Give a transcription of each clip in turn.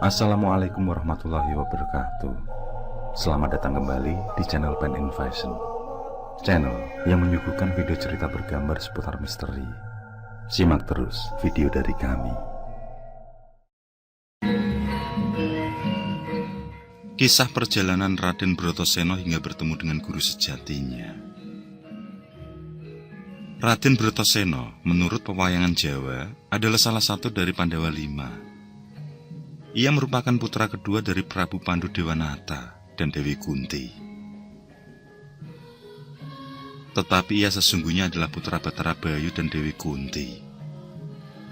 Assalamualaikum warahmatullahi wabarakatuh. Selamat datang kembali di channel Pen Invasion, channel yang menyuguhkan video cerita bergambar seputar misteri. Simak terus video dari kami. Kisah perjalanan Raden Bratasena hingga bertemu dengan guru sejatinya. Raden Bratasena menurut pewayangan Jawa adalah salah satu dari Pandawa Lima. Ia merupakan putra kedua dari Prabu Pandu Dewanata dan Dewi Kunti. Tetapi ia sesungguhnya adalah putra Batara Bayu dan Dewi Kunti.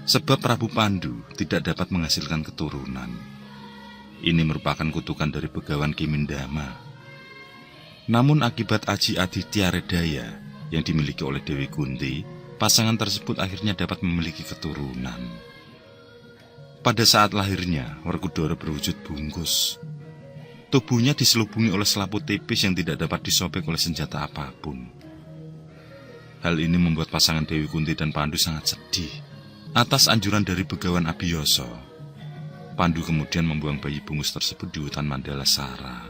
Sebab Prabu Pandu tidak dapat menghasilkan keturunan. Ini merupakan kutukan dari Begawan Kimindama. Namun akibat Aji Aditya Redaya yang dimiliki oleh Dewi Kunti, pasangan tersebut akhirnya dapat memiliki keturunan. Pada saat lahirnya, Werkudara berwujud bungkus. Tubuhnya diselubungi oleh selaput tipis yang tidak dapat disobek oleh senjata apapun. Hal ini membuat pasangan Dewi Kunti dan Pandu sangat sedih. Atas anjuran dari Begawan Abiyoso, Pandu kemudian membuang bayi bungkus tersebut di hutan Mandala Sara.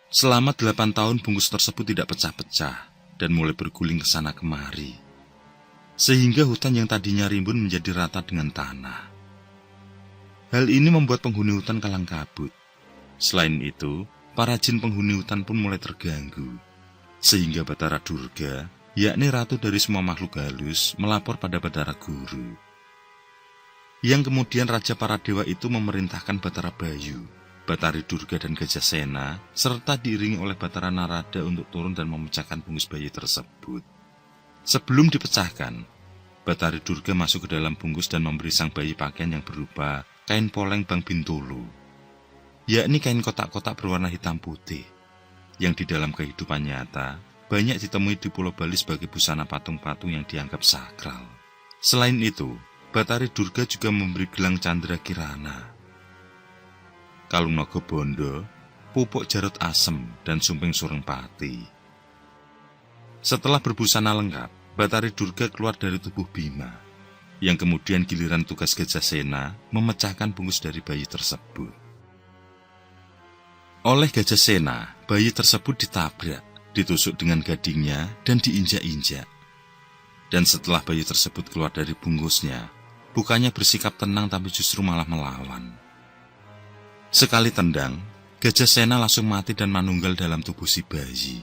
Selama 8 tahun bungkus tersebut tidak pecah-pecah dan mulai berguling ke sana kemari. Sehingga hutan yang tadinya rimbun menjadi rata dengan tanah. Hal ini membuat penghuni hutan kalang kabut. Selain itu, para jin penghuni hutan pun mulai terganggu. Sehingga Batara Durga, yakni ratu dari semua makhluk halus, melapor pada Batara Guru. Yang kemudian raja para dewa itu memerintahkan Batara Bayu, Batari Durga dan Gajah Sena, serta diiringi oleh Batara Narada untuk turun dan memecahkan bungkus bayi tersebut. Sebelum dipecahkan, Batari Durga masuk ke dalam bungkus dan memberi sang bayi pakaian yang berupa kain poleng Bang Bintulu, yakni kain kotak-kotak berwarna hitam putih, yang di dalam kehidupan nyata banyak ditemui di Pulau Bali sebagai busana patung-patung yang dianggap sakral. Selain itu, Batari Durga juga memberi gelang Candra Kirana, kalung Naga Bondo, pupuk Jarut Asem, dan sumping Surengpati. Setelah berbusana lengkap, Batari Durga keluar dari tubuh Bima, yang kemudian giliran tugas Gajah Sena memecahkan bungkus dari bayi tersebut. Oleh Gajah Sena, bayi tersebut ditabrak, ditusuk dengan gadingnya, dan diinjak-injak. Dan setelah bayi tersebut keluar dari bungkusnya, bukannya bersikap tenang tapi justru malah melawan. Sekali tendang, Gajah Sena langsung mati dan manunggal dalam tubuh si bayi.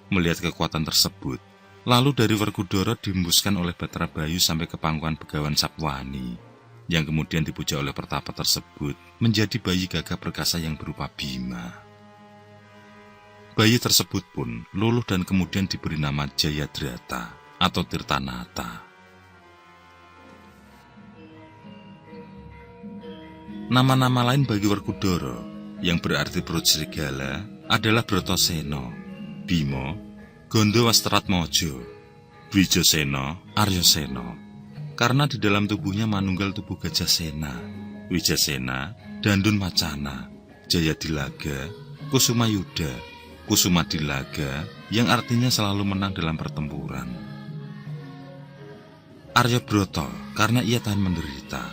Melihat kekuatan tersebut, lalu dari Werkudara dihembuskan oleh Batara Bayu sampai ke pangkuan Begawan Sapwani, yang kemudian dipuja oleh pertapa tersebut menjadi bayi gagah perkasa yang berupa Bima. Bayi tersebut pun luluh dan kemudian diberi nama Jayadrata atau Tirtanata. Nama-nama lain bagi Werkudara yang berarti perut serigala adalah Bratasena, Bima, Gondo Wastratmaja, Wijasena, Aryasena. Karena di dalam tubuhnya manunggal tubuh Gajah Sena, Wijasena, Dandun Wacana, Jayadilaga, Kusumayuda, Kusumadilaga, yang artinya selalu menang dalam pertempuran. Aryabrata karena ia tahan menderita.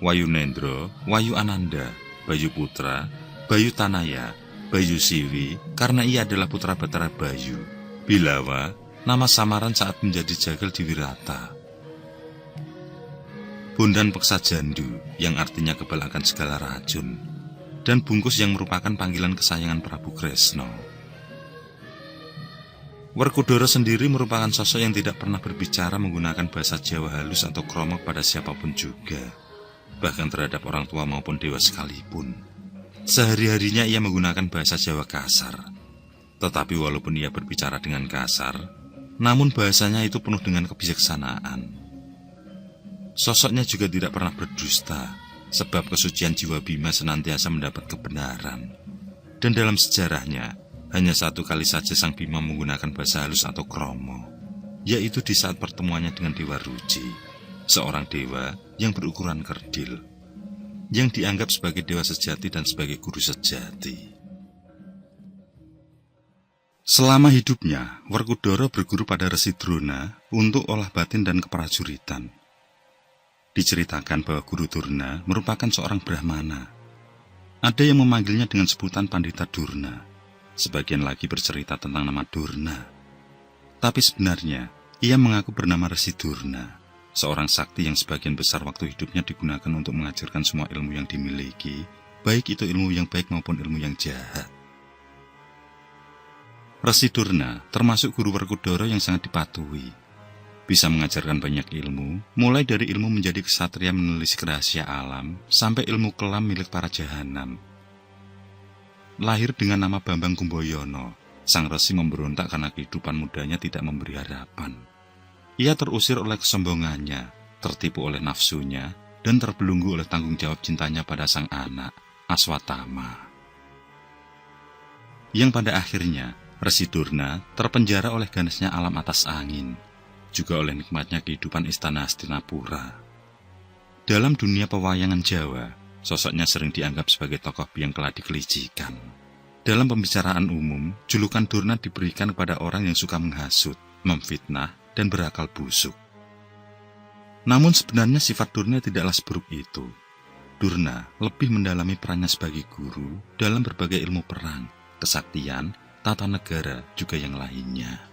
Wayu Nendra, Wayu Ananda, Bayu Putra, Bayu Tanaya, Bayu Siwi, karena ia adalah putra Batara Bayu. Bilawa, nama samaran saat menjadi jagal di Wirata. Bondan Peksa Jandu, yang artinya kebal akan segala racun. Dan Bungkus yang merupakan panggilan kesayangan Prabu Kresna. Werkudara sendiri merupakan sosok yang tidak pernah berbicara menggunakan bahasa Jawa halus atau kromo pada siapapun juga, bahkan terhadap orang tua maupun dewa sekalipun. Sehari-harinya ia menggunakan bahasa Jawa kasar. Tetapi walaupun ia berbicara dengan kasar, namun bahasanya itu penuh dengan kebijaksanaan. Sosoknya juga tidak pernah berdusta, sebab kesucian jiwa Bima senantiasa mendapat kebenaran. Dan dalam sejarahnya, hanya satu kali saja sang Bima menggunakan bahasa halus atau kromo, yaitu di saat pertemuannya dengan Dewa Ruci, seorang dewa yang berukuran kerdil, yang dianggap sebagai dewa sejati dan sebagai guru sejati. Selama hidupnya, Werkudara berguru pada Resi Drona untuk olah batin dan keprajuritan. Diceritakan bahwa Guru Durna merupakan seorang Brahmana. Ada yang memanggilnya dengan sebutan Pandita Durna. Sebagian lagi bercerita tentang nama Durna. Tapi sebenarnya, ia mengaku bernama Resi Durna, seorang sakti yang sebagian besar waktu hidupnya digunakan untuk mengajarkan semua ilmu yang dimiliki, baik itu ilmu yang baik maupun ilmu yang jahat. Resi Durna termasuk guru Werkudara yang sangat dipatuhi. Bisa mengajarkan banyak ilmu, mulai dari ilmu menjadi ksatria menelisik rahasia alam, sampai ilmu kelam milik para jahanam. Lahir dengan nama Bambang Kumboyono, sang resi memberontak karena kehidupan mudanya tidak memberi harapan. Ia terusir oleh kesombongannya, tertipu oleh nafsunya, dan terbelenggu oleh tanggung jawab cintanya pada sang anak, Aswatama. Yang pada akhirnya, Resi Durna terpenjara oleh ganasnya alam atas angin, juga oleh nikmatnya kehidupan istana Hastinapura. Dalam dunia pewayangan Jawa, sosoknya sering dianggap sebagai tokoh yang telah dikelicikan. Dalam pembicaraan umum, julukan Durna diberikan kepada orang yang suka menghasut, memfitnah, dan berakal busuk. Namun sebenarnya sifat Durna tidaklah seburuk itu. Durna lebih mendalami perannya sebagai guru dalam berbagai ilmu perang, kesaktian, tata negara, juga yang lainnya.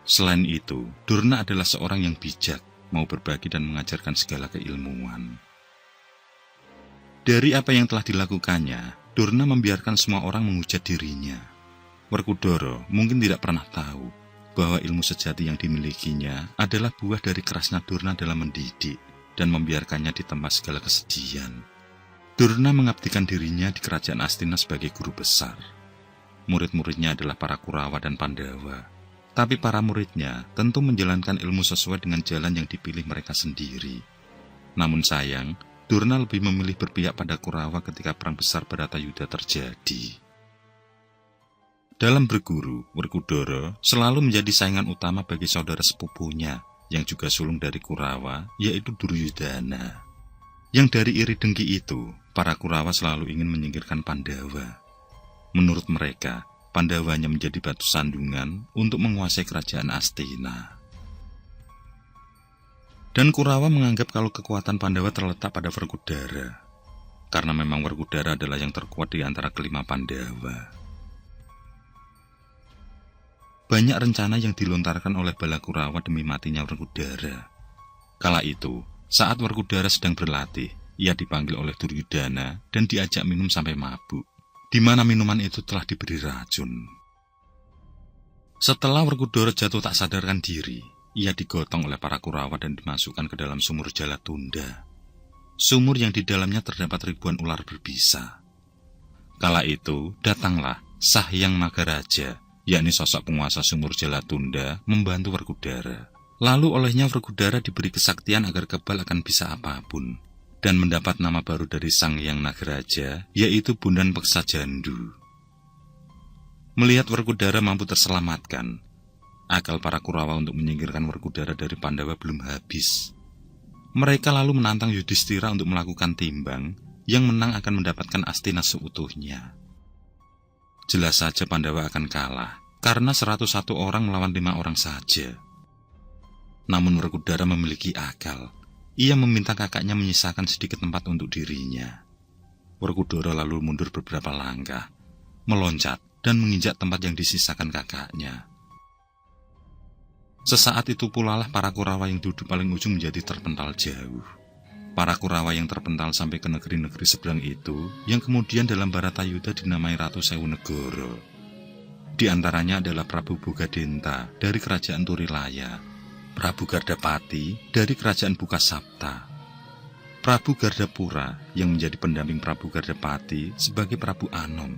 Selain itu, Durna adalah seorang yang bijak, mau berbagi dan mengajarkan segala keilmuan. Dari apa yang telah dilakukannya, Durna membiarkan semua orang menghujat dirinya. Werkudara mungkin tidak pernah tahu bahwa ilmu sejati yang dimilikinya adalah buah dari kerasnya Durna dalam mendidik dan membiarkannya ditempa segala kesedihan. Durna mengabdikan dirinya di kerajaan Astina sebagai guru besar. Murid-muridnya adalah para Kurawa dan Pandawa. Tapi para muridnya tentu menjalankan ilmu sesuai dengan jalan yang dipilih mereka sendiri. Namun sayang, Durna lebih memilih berpihak pada Kurawa ketika perang besar Bharatayuddha terjadi. Dalam berguru, Werkudara selalu menjadi saingan utama bagi saudara sepupunya, yang juga sulung dari Kurawa, yaitu Duryudana. Yang dari iri dengki itu, para Kurawa selalu ingin menyingkirkan Pandawa. Menurut mereka, Pandawanya menjadi batu sandungan untuk menguasai kerajaan Astina. Dan Kurawa menganggap kalau kekuatan Pandawa terletak pada Werkudara, karena memang Werkudara adalah yang terkuat di antara kelima Pandawa. Banyak rencana yang dilontarkan oleh bala Kurawa demi matinya Werkudara. Kala itu, saat Werkudara sedang berlatih, ia dipanggil oleh Duryudana dan diajak minum sampai mabuk, di mana minuman itu telah diberi racun. Setelah Werkudara jatuh tak sadarkan diri, ia digotong oleh para Kurawa dan dimasukkan ke dalam sumur Jalatunda. Sumur yang di dalamnya terdapat ribuan ular berbisa. Kala itu, datanglah Sahyang Magaraja, yakni sosok penguasa sumur Jalatunda, membantu Werkudara. Lalu olehnya Werkudara diberi kesaktian agar kebal akan bisa apapun, dan mendapat nama baru dari Sang Hyang Nagaraja, yaitu Bondan Peksa Jandu. Melihat Werkudara mampu terselamatkan, akal para Kurawa untuk menyingkirkan Werkudara dari Pandawa belum habis. Mereka lalu menantang Yudhistira untuk melakukan timbang, yang menang akan mendapatkan Astina seutuhnya. Jelas saja Pandawa akan kalah, karena 101 orang melawan 5 orang saja. Namun Werkudara memiliki akal. Ia meminta kakaknya menyisakan sedikit tempat untuk dirinya. Werkudara lalu mundur beberapa langkah, meloncat dan menginjak tempat yang disisakan kakaknya. Sesaat itu pula lah para Kurawa yang duduk paling ujung menjadi terpental jauh. Para Kurawa yang terpental sampai ke negeri-negeri seberang itu, yang kemudian dalam Bharatayuddha dinamai Ratu Sewu Negoro. Di antaranya adalah Prabu Bogadenta dari kerajaan Turilaya, Prabu Gardapati dari kerajaan Bukasapta, Prabu Gardapura yang menjadi pendamping Prabu Gardapati sebagai Prabu Anom,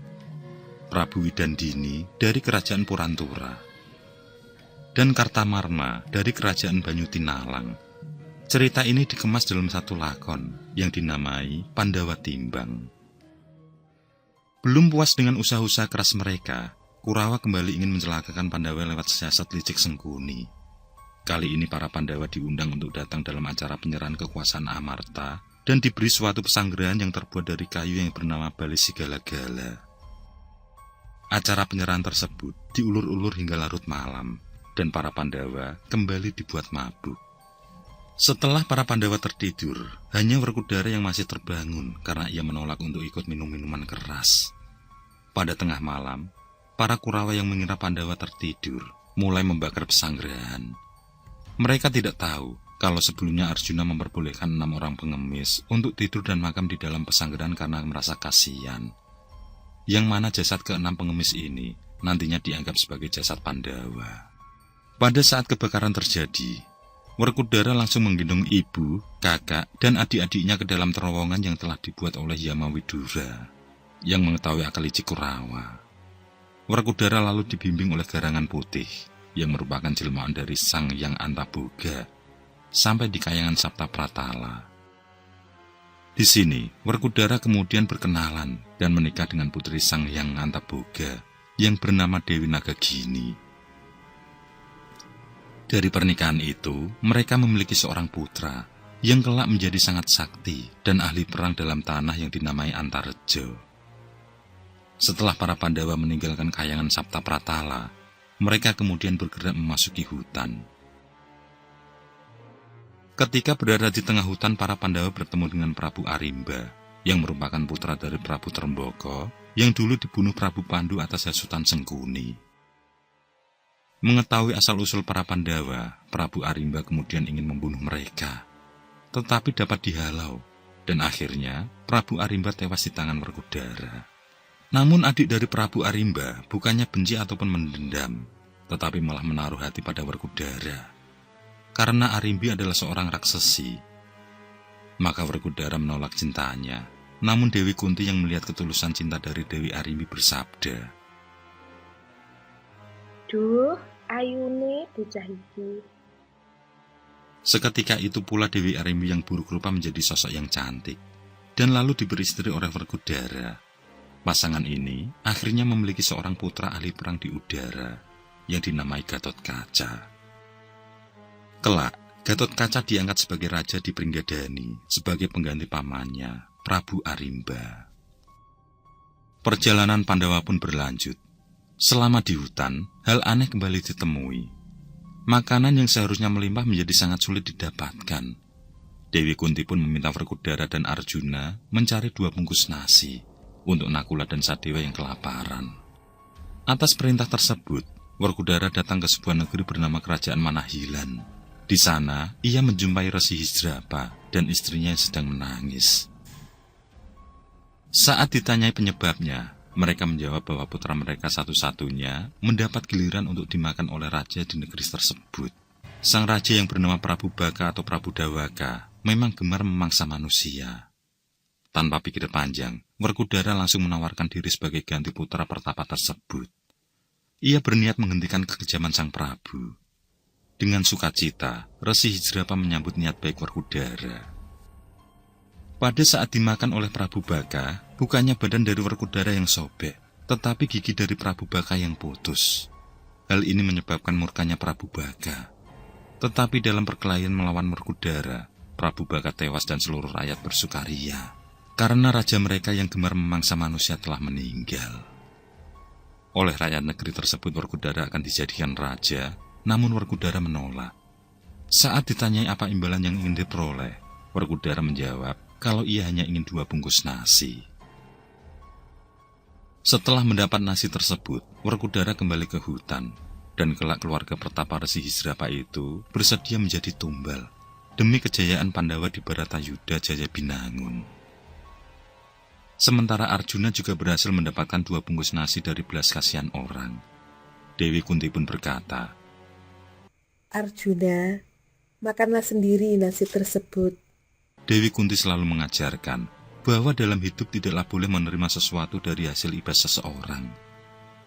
Prabu Widandini dari kerajaan Purantura, dan Kartamarma dari kerajaan Banyutinalang. Cerita ini dikemas dalam satu lakon yang dinamai Pandawa Timbang. Belum puas dengan usaha-usaha keras mereka, Kurawa kembali ingin mencelakakan Pandawa lewat siasat licik Sengkuni. Kali ini para Pandawa diundang untuk datang dalam acara penyerahan kekuasaan Amarta dan diberi suatu pesanggerahan yang terbuat dari kayu yang bernama Bali Sigala-gala. Acara penyerahan tersebut diulur-ulur hingga larut malam, dan para Pandawa kembali dibuat mabuk. Setelah para Pandawa tertidur, hanya Werkudara yang masih terbangun karena ia menolak untuk ikut minum minuman keras. Pada tengah malam, para Kurawa yang mengira Pandawa tertidur mulai membakar pesanggerahan. Mereka tidak tahu kalau sebelumnya Arjuna memperbolehkan 6 orang pengemis untuk tidur dan makam di dalam pesanggerahan karena merasa kasihan. Yang mana jasad ke-6 pengemis ini nantinya dianggap sebagai jasad Pandawa. Pada saat kebakaran terjadi, Werkudara langsung menggendong ibu, kakak, dan adik-adiknya ke dalam terowongan yang telah dibuat oleh Yamawidura yang mengetahui akal licik Kurawa. Werkudara lalu dibimbing oleh Garangan Putih yang merupakan jelmaan dari Sang Hyang Antaboga sampai di Kayangan Sapta Pratala. Di sini, Werkudara kemudian berkenalan dan menikah dengan putri Sang Hyang Antaboga yang bernama Dewi Nagagini. Dari pernikahan itu, mereka memiliki seorang putra yang kelak menjadi sangat sakti dan ahli perang dalam tanah yang dinamai Antareja. Setelah para Pandawa meninggalkan Kayangan Sapta Pratala, mereka kemudian bergerak memasuki hutan. Ketika berada di tengah hutan, para Pandawa bertemu dengan Prabu Arimba, yang merupakan putra dari Prabu Tremboko, yang dulu dibunuh Prabu Pandu atas hasutan Sengkuni. Mengetahui asal-usul para Pandawa, Prabu Arimba kemudian ingin membunuh mereka, tetapi dapat dihalau, dan akhirnya Prabu Arimba tewas di tangan Werkudara. Namun adik dari Prabu Arimba bukannya benci ataupun mendendam, tetapi malah menaruh hati pada Werkudara. Karena Arimbi adalah seorang raksesi, maka Werkudara menolak cintanya. Namun Dewi Kunti yang melihat ketulusan cinta dari Dewi Arimbi bersabda, "Duh, ayune bocah iki." Seketika itu pula Dewi Arimbi yang buruk rupa menjadi sosok yang cantik, dan lalu diberi istri oleh Werkudara. Pasangan ini akhirnya memiliki seorang putra ahli perang di udara yang dinamai Gatotkaca. Kelak, Gatotkaca diangkat sebagai raja di Pringgadani sebagai pengganti pamannya, Prabu Arimba. Perjalanan Pandawa pun berlanjut. Selama di hutan, hal aneh kembali ditemui. Makanan yang seharusnya melimpah menjadi sangat sulit didapatkan. Dewi Kunti pun meminta Werkudara dan Arjuna mencari 2 bungkus nasi untuk Nakula dan Sadewa yang kelaparan. Atas perintah tersebut, Werkudara datang ke sebuah negeri bernama Kerajaan Manahilan. Di sana, ia menjumpai Resi Hijrapa dan istrinya yang sedang menangis. Saat ditanyai penyebabnya, mereka menjawab bahwa putra mereka satu-satunya mendapat giliran untuk dimakan oleh raja di negeri tersebut. Sang raja yang bernama Prabu Baka atau Prabu Dawaka memang gemar memangsa manusia. Tanpa pikir panjang, Werkudara langsung menawarkan diri sebagai ganti putra pertapa tersebut. Ia berniat menghentikan kekejaman sang Prabu. Dengan sukacita, Resi Hijrapa menyambut niat baik Werkudara. Pada saat dimakan oleh Prabu Baka, bukannya badan dari Werkudara yang sobek, tetapi gigi dari Prabu Baka yang putus. Hal ini menyebabkan murkanya Prabu Baka. Tetapi dalam perkelahian melawan Werkudara, Prabu Baka tewas dan seluruh rakyat bersukaria. Karena raja mereka yang gemar memangsa manusia telah meninggal. Oleh rakyat negeri tersebut Werkudara akan dijadikan raja, namun Werkudara menolak. Saat ditanyai apa imbalan yang ingin diperoleh, Werkudara menjawab kalau ia hanya ingin 2 bungkus nasi. Setelah mendapat nasi tersebut, Werkudara kembali ke hutan, dan kelak keluarga pertapa Resi Hijrapa itu bersedia menjadi tumbal demi kejayaan Pandawa di Bharatayuda Jaya Binangun. Sementara Arjuna juga berhasil mendapatkan 2 bungkus nasi dari belas kasihan orang. Dewi Kunti pun berkata, "Arjuna, makanlah sendiri nasi tersebut." Dewi Kunti selalu mengajarkan bahwa dalam hidup tidaklah boleh menerima sesuatu dari hasil ibas seseorang,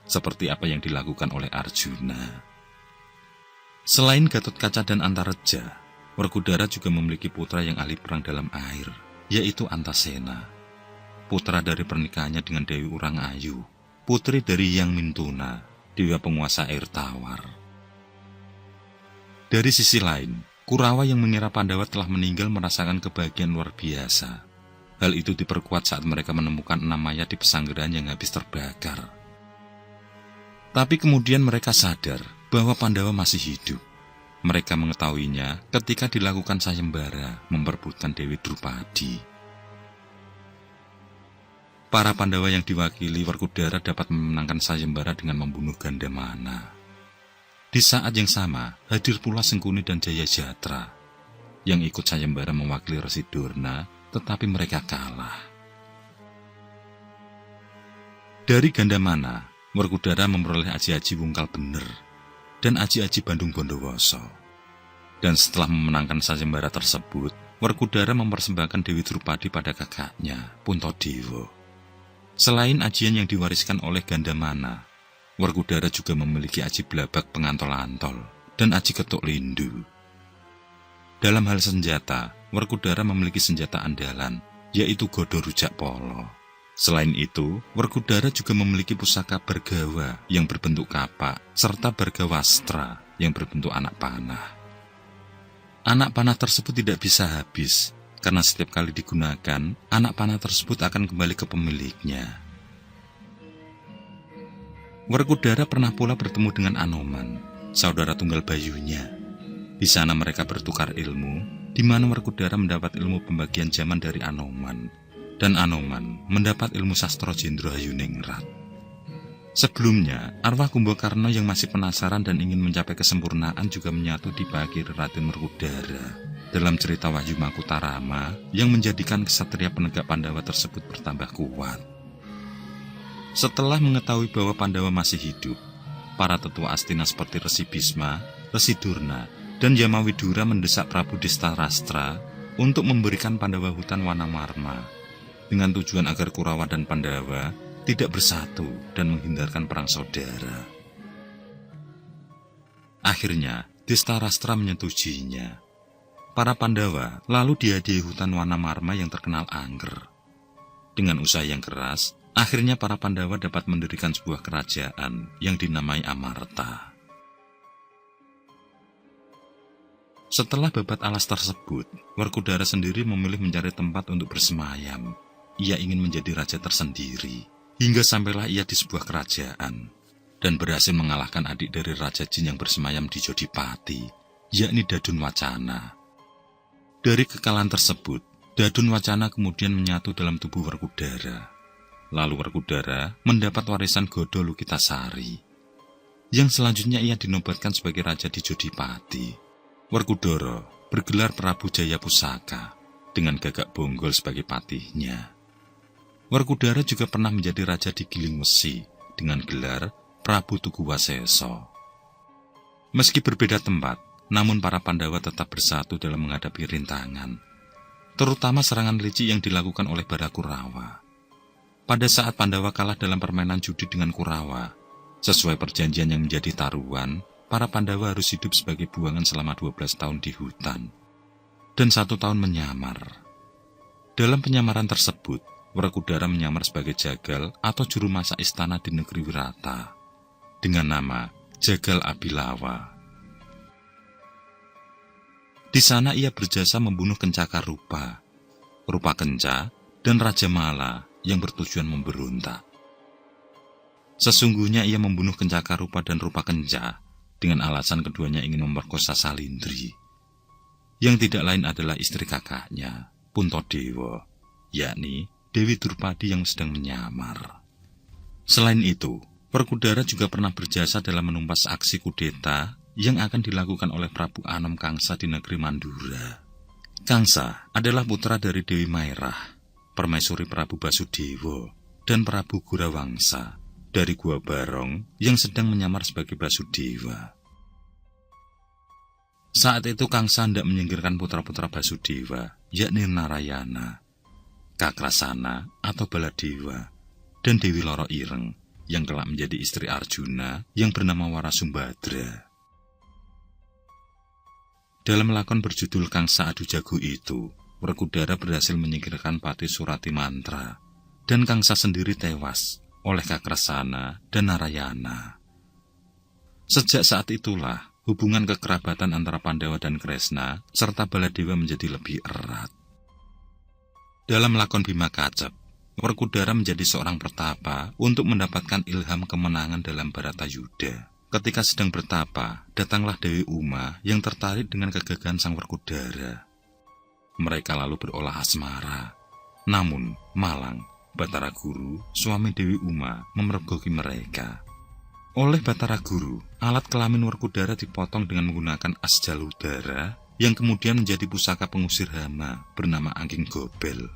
seperti apa yang dilakukan oleh Arjuna. Selain Gatotkaca dan Antareja, Werkudara juga memiliki putra yang ahli perang dalam air, yaitu Antasena. Putra dari pernikahannya dengan Dewi Urang Ayu, putri dari Yang Mintuna, dewa penguasa air tawar. Dari sisi lain, Kurawa yang mengira Pandawa telah meninggal merasakan kebahagiaan luar biasa. Hal itu diperkuat saat mereka menemukan 6 mayat di pesanggerahan yang habis terbakar. Tapi kemudian mereka sadar bahwa Pandawa masih hidup. Mereka mengetahuinya ketika dilakukan sayembara memperebutkan Dewi Drupadi. Para Pandawa yang diwakili Werkudara dapat memenangkan sayembara dengan membunuh Gandamana. Di saat yang sama, hadir pula Sengkuni dan Jayajatra yang ikut sayembara mewakili Resi Durna, tetapi mereka kalah. Dari Gandamana, Werkudara memperoleh aji-aji Wungkal Bener dan aji-aji Bandung Bondowoso. Dan setelah memenangkan sayembara tersebut, Werkudara mempersembahkan Dewi Drupadi pada kakaknya, Puntadewa. Selain ajian yang diwariskan oleh Gandamana, Werkudara juga memiliki aji Blabak Pengantol-antol dan aji Ketuk Lindu. Dalam hal senjata, Werkudara memiliki senjata andalan, yaitu Godo Rujak Polo. Selain itu, Werkudara juga memiliki pusaka Bargawa yang berbentuk kapak, serta Bargawastra yang berbentuk anak panah. Anak panah tersebut tidak bisa habis, karena setiap kali digunakan, anak panah tersebut akan kembali ke pemiliknya. Werkudara pernah pula bertemu dengan Anoman, saudara tunggal bayunya. Di sana mereka bertukar ilmu, di mana Werkudara mendapat ilmu pembagian zaman dari Anoman, dan Anoman mendapat ilmu sastra Jendro Hayuningrat. Sebelumnya, arwah Kumbakarna yang masih penasaran dan ingin mencapai kesempurnaan juga menyatu di bagi Raden Werkudara dalam cerita Wahyu Makutarama yang menjadikan kesatria penegak Pandawa tersebut bertambah kuat. Setelah mengetahui bahwa Pandawa masih hidup, para tetua Astina seperti Resi Bisma, Resi Durna, dan Yamawidura mendesak Prabu Distarastra untuk memberikan Pandawa hutan Wanamarma dengan tujuan agar Kurawa dan Pandawa tidak bersatu dan menghindarkan perang saudara. Akhirnya, Distarastra menyetujuinya. Para Pandawa lalu dihadiahi hutan Wanamarma yang terkenal angker. Dengan usaha yang keras, akhirnya para Pandawa dapat mendirikan sebuah kerajaan yang dinamai Amarta. Setelah babat alas tersebut, Werkudara sendiri memilih mencari tempat untuk bersemayam. Ia ingin menjadi raja tersendiri, hingga sampailah ia di sebuah kerajaan, dan berhasil mengalahkan adik dari Raja Jin yang bersemayam di Jodipati, yakni Dadun Wacana. Dari kekalahan tersebut, Dadun Wacana kemudian menyatu dalam tubuh Werkudara. Lalu Werkudara mendapat warisan Godo Lukitasari, yang selanjutnya ia dinobatkan sebagai raja di Jodipati. Werkudara bergelar Prabu Jayapusaka dengan Gagak Bonggol sebagai patihnya. Werkudara juga pernah menjadi raja di Giling Wesi dengan gelar Prabu Tugu Waseso. Meski berbeda tempat, namun para Pandawa tetap bersatu dalam menghadapi rintangan, terutama serangan licik yang dilakukan oleh Barakurawa. Pada saat Pandawa kalah dalam permainan judi dengan Kurawa, sesuai perjanjian yang menjadi taruhan, para Pandawa harus hidup sebagai buangan selama 12 tahun di hutan, dan 1 tahun menyamar. Dalam penyamaran tersebut, Werkudara menyamar sebagai jagal atau juru masak istana di negeri Wirata, dengan nama Jagal Abilawa. Di sana ia berjasa membunuh Kencaka Rupa, Rupa Kenca, dan Raja Mala yang bertujuan memberontak. Sesungguhnya ia membunuh Kencaka Rupa dan Rupa Kenca dengan alasan keduanya ingin memperkosa Salindri, yang tidak lain adalah istri kakaknya, Puntadewa, yakni Dewi Drupadi yang sedang menyamar. Selain itu, Werkudara juga pernah berjasa dalam menumpas aksi kudeta yang akan dilakukan oleh Prabu Anom Kangsa di negeri Mandura. Kangsa adalah putra dari Dewi Maerah, permaisuri Prabu Basudewa, dan Prabu Gurawangsa dari Gua Barong yang sedang menyamar sebagai Basudewa. Saat itu Kangsa hendak menyingkirkan putra-putra Basudewa, yakni Narayana, Kakrasana atau Baladewa, dan Dewi Loro Ireng yang kelak menjadi istri Arjuna yang bernama Warasumbadra. Dalam lakon berjudul Kangsa Adu Jago itu, Werkudara berhasil menyingkirkan Pati Surati Mantra, dan Kangsa sendiri tewas oleh Kakrasana dan Narayana. Sejak saat itulah, hubungan kekerabatan antara Pandawa dan Kresna serta Baladewa menjadi lebih erat. Dalam lakon Bima Kacep, Werkudara menjadi seorang pertapa untuk mendapatkan ilham kemenangan dalam Baratayuda Ketika sedang bertapa, datanglah Dewi Uma yang tertarik dengan kegagahan sang Werkudara. Mereka lalu berolah asmara. Namun, Malang, Batara Guru, suami Dewi Uma, memergoki mereka. Oleh Batara Guru, alat kelamin Werkudara dipotong dengan menggunakan as jaludara yang kemudian menjadi pusaka pengusir hama bernama Angking Gobel.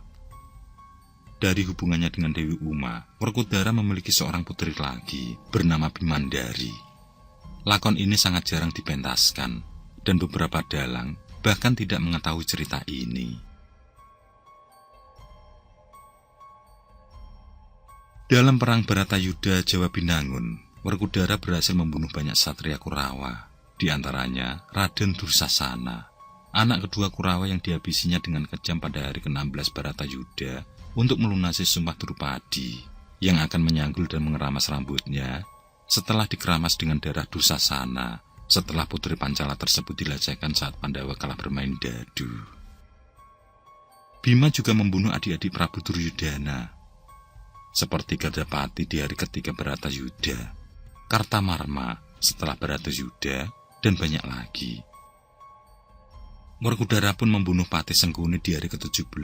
Dari hubungannya dengan Dewi Uma, Werkudara memiliki seorang putri lagi bernama Bimandari. Lakon ini sangat jarang dipentaskan, dan beberapa dalang bahkan tidak mengetahui cerita ini. Dalam perang Baratayuda Jawa Binangun, Werkudara berhasil membunuh banyak satria Kurawa, di antaranya Raden Dursasana, anak kedua Kurawa yang dihabisinya dengan kejam pada hari ke-16 Baratayuda untuk melunasi sumpah Drupadi, yang akan menyanggul dan mengeramas rambutnya setelah dikeramas dengan darah Dursasana, setelah putri Pancala tersebut dilecehkan saat Pandawa kalah bermain dadu. Bima juga membunuh adik-adik Prabu Duryudana, seperti Gardapati di hari ketiga Baratayuda, Kartamarma setelah Baratayuda, dan banyak lagi. Werkudara pun membunuh Patih Sengkuni di hari ke-17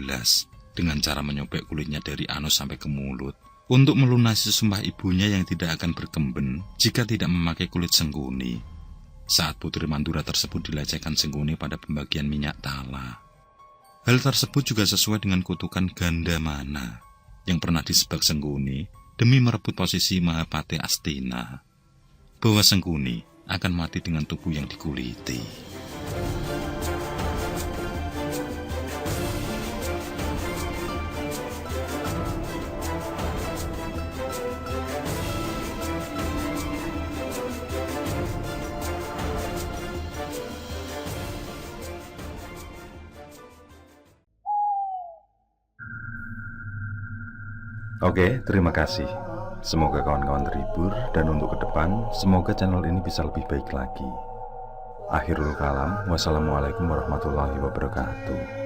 dengan cara menyobek kulitnya dari anus sampai ke mulut untuk melunasi sumpah ibunya yang tidak akan berkemben jika tidak memakai kulit Sengkuni. Saat putri Mandura tersebut dilecehkan Sengkuni pada pembagian minyak tala. Hal tersebut juga sesuai dengan kutukan Gandamana yang pernah disebak Sengkuni demi merebut posisi Mahapati Astina, bahwa Sengkuni akan mati dengan tubuh yang dikuliti. Oke, terima kasih. Semoga kawan-kawan terhibur, dan untuk ke depan, semoga channel ini bisa lebih baik lagi. Akhirul kalam, wassalamualaikum warahmatullahi wabarakatuh.